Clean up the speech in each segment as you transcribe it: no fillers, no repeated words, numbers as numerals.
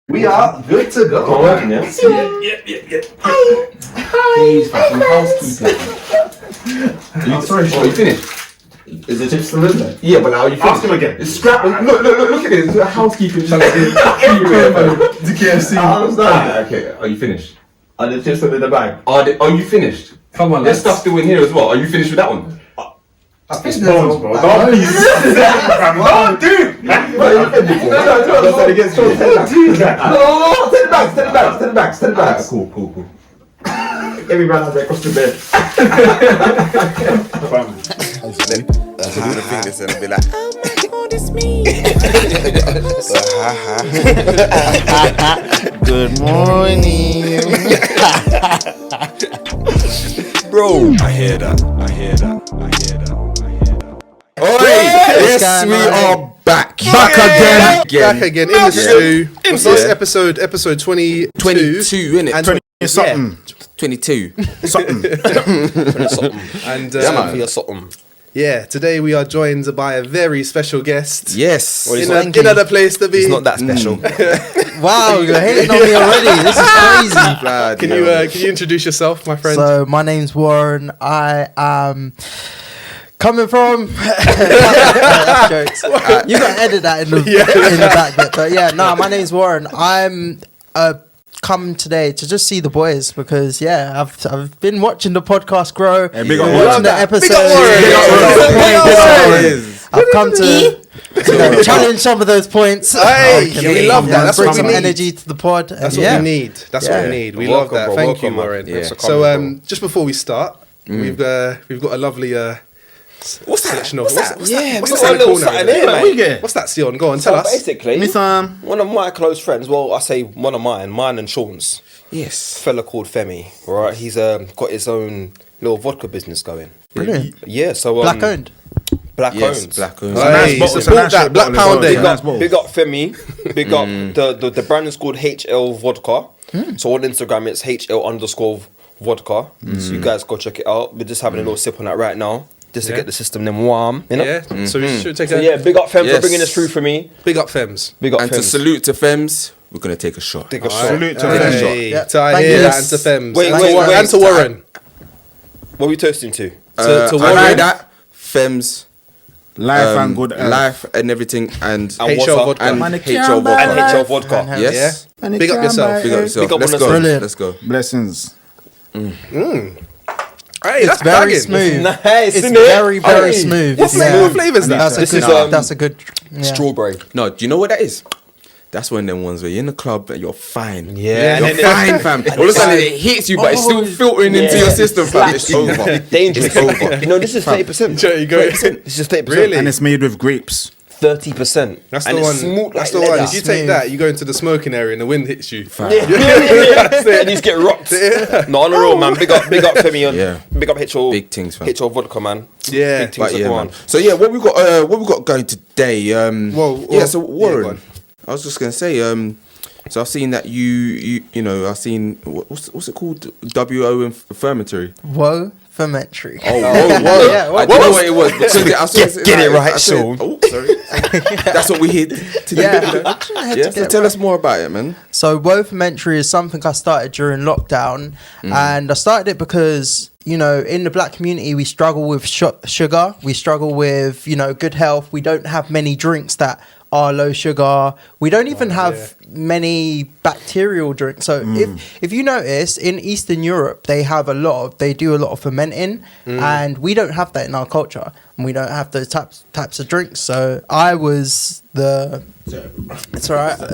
We are good to go. We're working, yeah? Yeah. Please, some housekeeping. Sorry, are you finished? Is the chips still in there? Yeah, but now you finished. Ask him again. It's scrap. Look at it. It's a housekeeping. Shall I do? The KFC. Okay, are you finished? Are the chips still in the bag? Are you finished? Come on, There's stuff still in here as well. Are you finished with that one? It's bones, bro. Don't Don't do! That's how it gets short. Send it back. Cool. Every man has their costume bed. That's what the thing is, and be like, oh my god, it's me. Good morning. Bro, I hear that. Oi, yes, we are back. Back again in the stew. What's this episode? Episode 22, innit? And 22. something. And yeah, today we are joined by a very special guest. Yes. In another place to be. It's not that special. Wow, you're hating on me already. This is crazy. Can you introduce yourself, my friend? So my name's Warren. I am coming from. That's jokes. You gotta edit that in the back bit. But yeah, my name's Warren. I'm come today to just see the boys because I've been watching the podcast grow. Big watching the episodes. I've come to challenge some of those points. We love that. That's bring what we some need. energy to the pod. That's what we need. That's what we need. We love that. Thank you, Warren. So just before we start, we've got a lovely What's that? What's that? What's What's that? that corner over there? What you get? What's that, Sion? Go on, tell us. Basically, one of my close friends, well, I say one of mine and Sean's. Yes. Fella called Femi, right? He's got his own little vodka business going. Brilliant. Yeah, so Black owned. Black owned. Support that Black Pound Day. Big up Femi. Big up the brand is called HL Vodka. So on Instagram it's HL_vodka. So you guys go check it out. We're just having a little sip on that right now. Just to get the system then warm, you know? Yeah, so we should take big up Fem for bringing this through for me. Big up Fems. Big up And Fems. to salute to Fems, we're going to take a shot. Take a shot. Salute to Fems. Fems. To Ahira and to Fems. Wait, and to Warren. What are we toasting to? To I Warren. like that. Fems. Life and good life and everything and HL vodka. and HL vodka. And HL vodka. Yes. Yeah. Big up yourself. Big up Let's on go. Brilliant. Let's go. blessings. Hey, that's Very bagging. smooth. Nice, It's isn't it? very smooth. What flavour is that? That's a good Strawberry. No, do you know what that is? That's one of them ones where you're in the club and you're fine. Yeah. You're fine, fam. All of a sudden it hits you, but it's still filtering into your system, fam. It's over. Dangerous. It's over. You know, this is 30%. Sure, you go. It's just 30%. Really? And it's made with grapes. 30%. That's and the it's one. smooth That's like the one. leather. If you take that, you go into the smoking area and the wind hits you. And you just get rocked. No, on the real, man. Big up Femi. Big up HL. Big things, fam. HL vodka, man. Yeah. Big things But man. man. So what we got going today? So Warren, I was just gonna say, so I've seen that you know, I've seen what's it called? WOFermentary. WOFermentary. Oh, whoa. Yeah, I didn't know what it was. Because Get it right, Sean. Oh, sorry. That's what we hit today. So tell us more about it, man. So WOFermentary is something I started during lockdown, and I started it because in the black community we struggle with sugar, we struggle with good health. We don't have many drinks that are low sugar. We don't even have many bacterial drinks. So if you notice, in Eastern Europe they do a lot of fermenting, and we don't have that in our culture, and we don't have those types of drinks. So it's alright.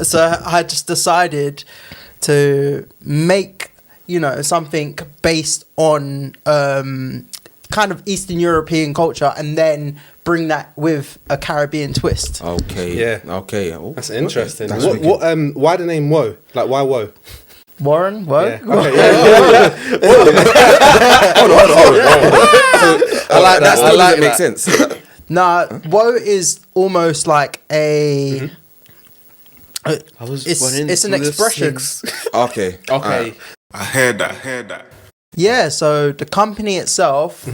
So I just decided to make something based on kind of Eastern European culture, and then bring that with a Caribbean twist. Okay. Yeah. Okay. Oh, That's interesting. That's What why the name Woe? Like, why Woe? Warren, what? Yeah. Okay, hold on. I like that. I like that. Makes sense. Nah, woe is almost like a. It's an expression. Okay. I heard that. Yeah, so the company itself,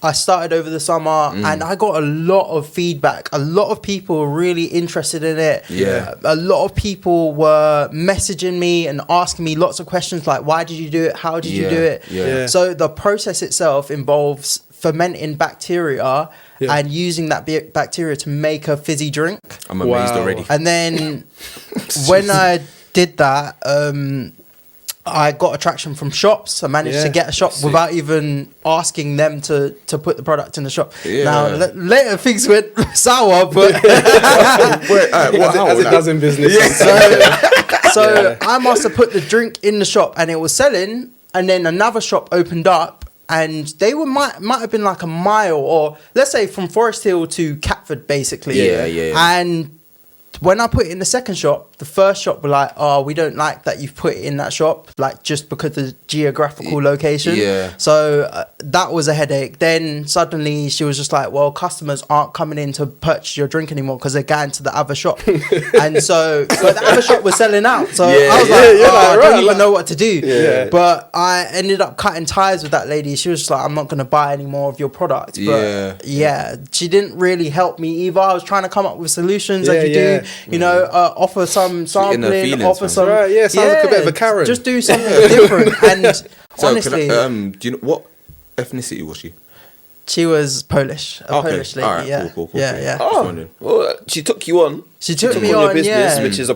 I started over the summer and I got a lot of feedback. A lot of people were really interested in it. Yeah. A lot of people were messaging me and asking me lots of questions like, why did you do it? How did you do it? Yeah. So the process itself involves fermenting bacteria and using that bacteria to make a fizzy drink. I'm amazed already. And then when I did that, I got attraction from shops. I managed to get a shop without even asking them to put the product in the shop. Yeah. Now, later things went sour, but as it does in business. so I must have put the drink in the shop and it was selling, and then another shop opened up and they were might have been like a mile, or let's say from Forest Hill to Catford basically. Yeah. And when I put it in the second shop, the first shop were like, oh, we don't like that you've put it in that shop, like just because of the geographical location. Yeah. So that was a headache. Then suddenly she was just like, well, customers aren't coming in to purchase your drink anymore because they're going to the other shop. And so, but the other shop was selling out. So I was like, I don't even know what to do. Yeah. But I ended up cutting ties with that lady. She was just like, I'm not going to buy any more of your product. But she didn't really help me either. I was trying to come up with solutions as you do. You know, offer some sampling, offer some. Right, sounds like a bit of a Karen. Just do something different. And So honestly, do you know what ethnicity was she? she was Polish, a Polish lady. All right, Yeah, cool. yeah. Just wondering. Well, she took you on. She took me your on, business, yeah. which is is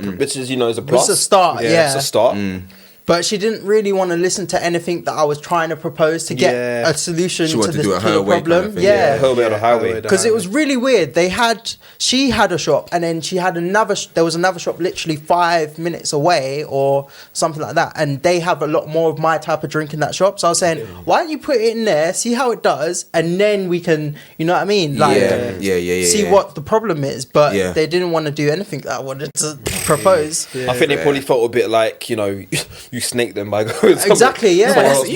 a plus. It's a start, It's a start. But she didn't really want to listen to anything that I was trying to propose to get a solution She to wanted to do it the her way problem. kind of thing, Her way or the highway. Because it was really weird. She had a shop, and then she had there was another shop literally 5 minutes away or something like that, and they have a lot more of my type of drink in that shop. So I was saying, why don't you put it in there, see how it does, and then we can, you know what I mean? Like, see what the problem is. But they didn't want to do anything that I wanted to propose. I think they probably felt a bit like, you know, you snaked them by going Exactly, yeah. But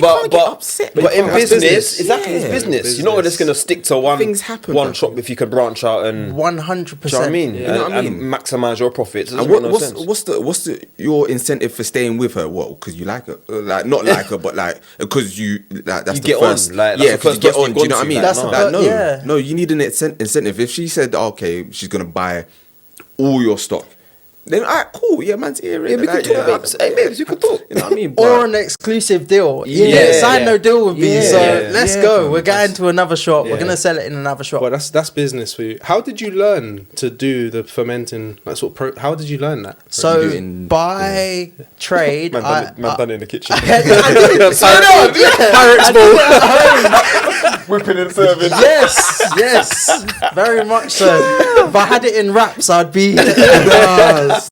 in business, business. it's business. You're not just going to stick to one shop if you could branch out and 100%. do you know what I mean? You know what I mean? And maximise your profits. It And doesn't make no sense. what's your incentive for staying with her? What? Because you like her, like not like her, but like because you like that's You the get first. on, like, that's the 'cause first you get person on. you've Do you know gone what I mean? to, like, That's the Like, fir- no, you need an incentive. If she said, okay, she's gonna buy all your stock, then alright, cool, yeah, man's here. Yeah, we can talk, babes. Hey, babes, you can talk. You know what I mean? Or an exclusive deal. You Yeah, didn't sign yeah. no deal with me, Yeah. so Yeah. let's Yeah, go. man. We're going to another shop. We're Yeah. gonna sell it in another shop. Well, that's business for you. How did you learn to do the fermenting? Like sort of how did you learn that? You do So it in- by trade, Man done it in the kitchen. Whipping and serving. yes, very much so. If I had it in wraps, I'd be. That's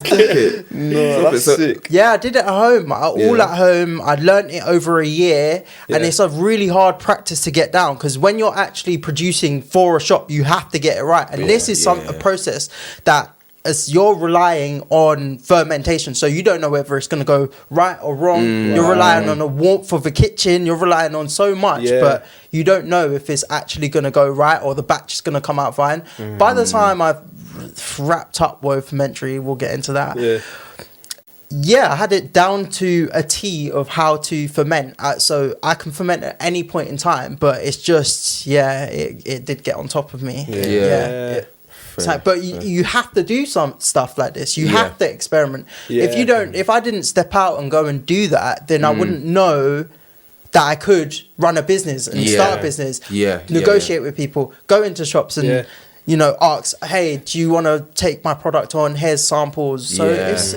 sick. Yeah, I did it at home. All at home. I learnt it over a year, and it's a really hard practice to get down because when you're actually producing for a shop, you have to get it right. And this is a process that as you're relying on fermentation, so you don't know whether it's going to go right or wrong. You're relying on the warmth of the kitchen. You're relying on so much, but you don't know if it's actually going to go right or the batch is going to come out fine. By the time I've wrapped up WOFermentary, we'll get into that. Yeah, I had it down to a T of how to ferment. So I can ferment at any point in time, but it's just, it did get on top of me. It's like, but you have to do some stuff like this. You have to experiment. If you don't, if I didn't step out and go and do that, then I wouldn't know that I could run a business and start a business, negotiate with people, go into shops and, you know, ask, hey, do you want to take my product on? Here's samples. So it's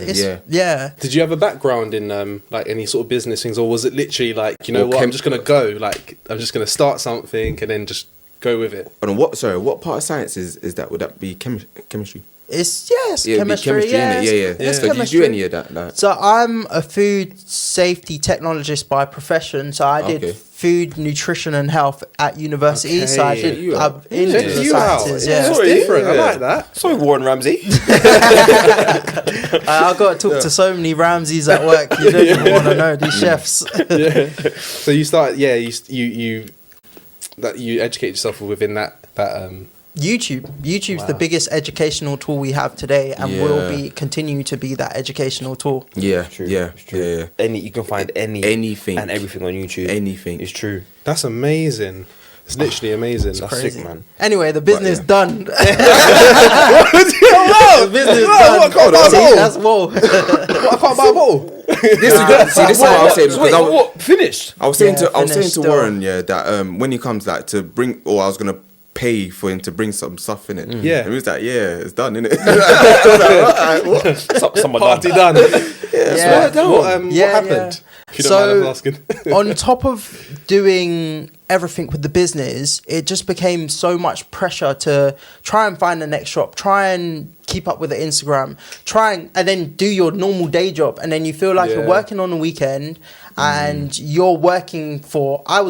Did you have a background in like any sort of business things, or was it literally like, you know what, I'm just gonna go, like I'm just gonna start something and then just go with it? And what part of science is that? Would that be chemistry? It's It'd be chemistry. innit? It's So did you do chemistry. any of that? Like? So I'm a food safety technologist by profession. So I did food, nutrition, and health at university. So I did. I'm into the sciences. It's different. I like that. Sorry, Warren Ramsey. I got to talk to so many Ramses at work. You don't even want to know these chefs. So you start, you educate yourself within that YouTube's the biggest educational tool we have today, and will continue to be that educational tool. You can find anything and everything on YouTube. Anything. It's true. That's amazing. It's literally amazing. That's Crazy. Sick, man. Anyway, the business yeah. done. What? The business done. What can't buy a See, bottle? that's whoa. What, I can't buy a bottle. This is good. See, this is what I was saying because Wait, I was, what? Finished? I was saying Yeah, to finished still. Warren, yeah, that when he comes like to bring, or I was gonna pay for him to bring some stuff in it. Yeah. and he was like, yeah, it's done, innit? Someone Party done. done. Yeah. What Yeah, happened? If you don't mind us asking. On top of doing everything with the business, it just became so much pressure to try and find the next shop, try and keep up with the Instagram, and then do your normal day job, and then you feel like you're Yeah. working on the weekend and you're working for. I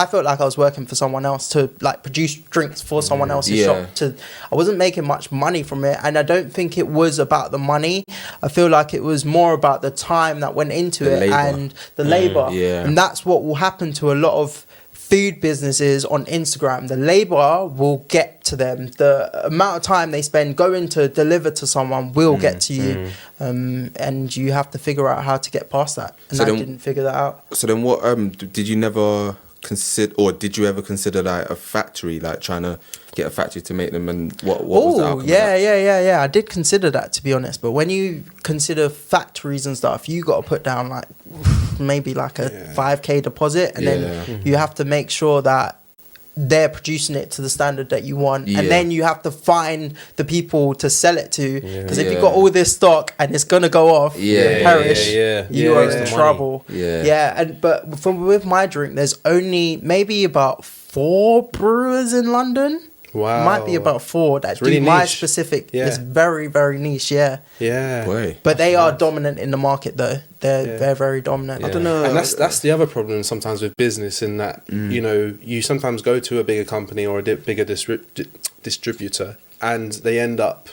felt like I was working for someone else to like produce drinks for someone else's Yeah. shop. I wasn't making much money from it, and I don't think it was about the money. I feel like it was more about the time that went into The it labour. and the labor. yeah. And that's what will happen to a lot of food businesses on Instagram. The labor will get to them. The amount of time they spend going to deliver to someone will get to you. And you have to figure out how to get past that. And So I then- didn't figure that out. So then, what did you never consider, or did you ever consider like a factory, like trying to get a factory to make them? And what was the Oh, outcome of yeah, that? yeah. I did consider that, to be honest. But when you consider factories and stuff, you got to put down like maybe like a 5K deposit, and then you have to make sure that they're producing it to the standard that you want, Yeah. and then you have to find the people to sell it to, because if Yeah. you've got all this stock and it's gonna go off, Yeah. perish, Yeah. you Yeah, are it's in the money. trouble. Yeah. But with my drink, there's only maybe about 4 brewers in London. Wow. Might be about 4 that It's really do my niche. specific. Yeah. It's very, very niche, yeah. Yeah. Boy. But they are dominant in the market, though. They're very dominant. Yeah. I don't know. And that's the other problem sometimes with business, in that you know, you sometimes go to a bigger company or a bigger distributor, and they end up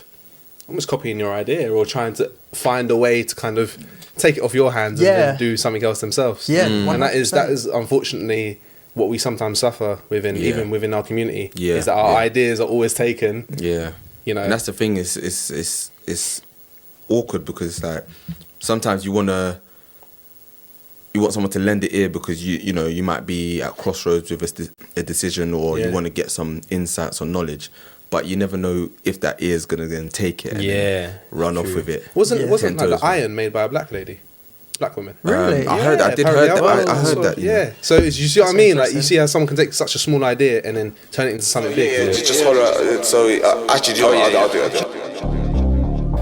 almost copying your idea or trying to find a way to kind of take it off your hands and then do something else themselves. Yeah, and that 100%. is unfortunately what we sometimes suffer within, even within our community. Yeah, is that our yeah. ideas are always taken. Yeah, You know, and that's the thing. It's awkward because like sometimes you want someone to lend an ear because you know you might be at crossroads with a decision, or you want to get some insights or knowledge, but you never know if that ear is gonna then take it and then run off with it. wasn't Yeah. like the Tentos. iron made by a black lady, black woman. Really? I heard. I did apparently heard that. was. I heard that. Yeah. So you see what I mean? Like you see how someone can take such a small idea and then turn it into something big. Yeah, just hold on. So actually, I'll do it.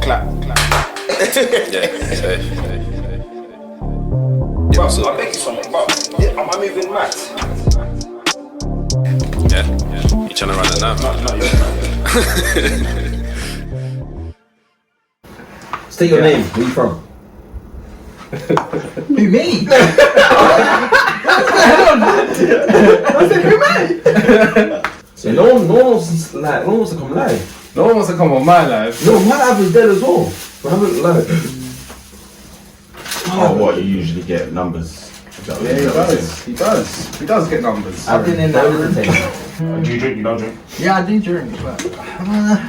Clap. Bro, I beg you something, bro. Am I moving mad? Yeah. You trying to run it now? State your name. Where you from? Who, me? So no one wants to come live. No one wants to come on my life. No, my live is dead as well. But I haven't live. Oh, what you usually get numbers. Yeah, he does. He does get numbers. I've been in that room. Do you drink? You don't drink? Yeah, I do drink. But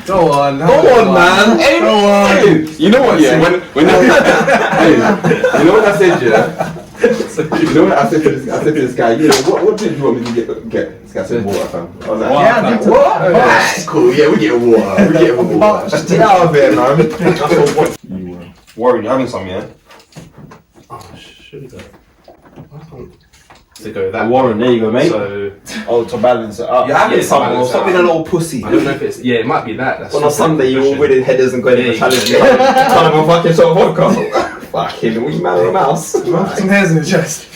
Go on, man. Go on. You know what? Yeah. When you know what I said? Yeah. You know what I said to this? I said to this guy. You know what drink do you want me to get? This guy said water, fam. I was like, Yeah, I drink water. Alright, cool. Yeah, we get water. We get water. Just get out of here, man. That's what. Warren, you having some, yeah? Should go. To go that Warren, there you go, mate. So To balance it up. You're having Yeah, some. balance Stop out. being a little pussy. I don't know if it's it might be that. That's On a Sunday, you're all winning headers and going Yeah, to you challenge. go. Kind of a fucking sort of vodka. Fucking, what you man of a mouse? Some hairs in the chest.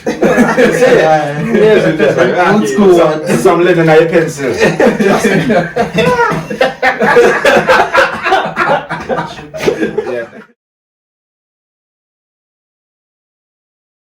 Old school one. Some living at your pencil.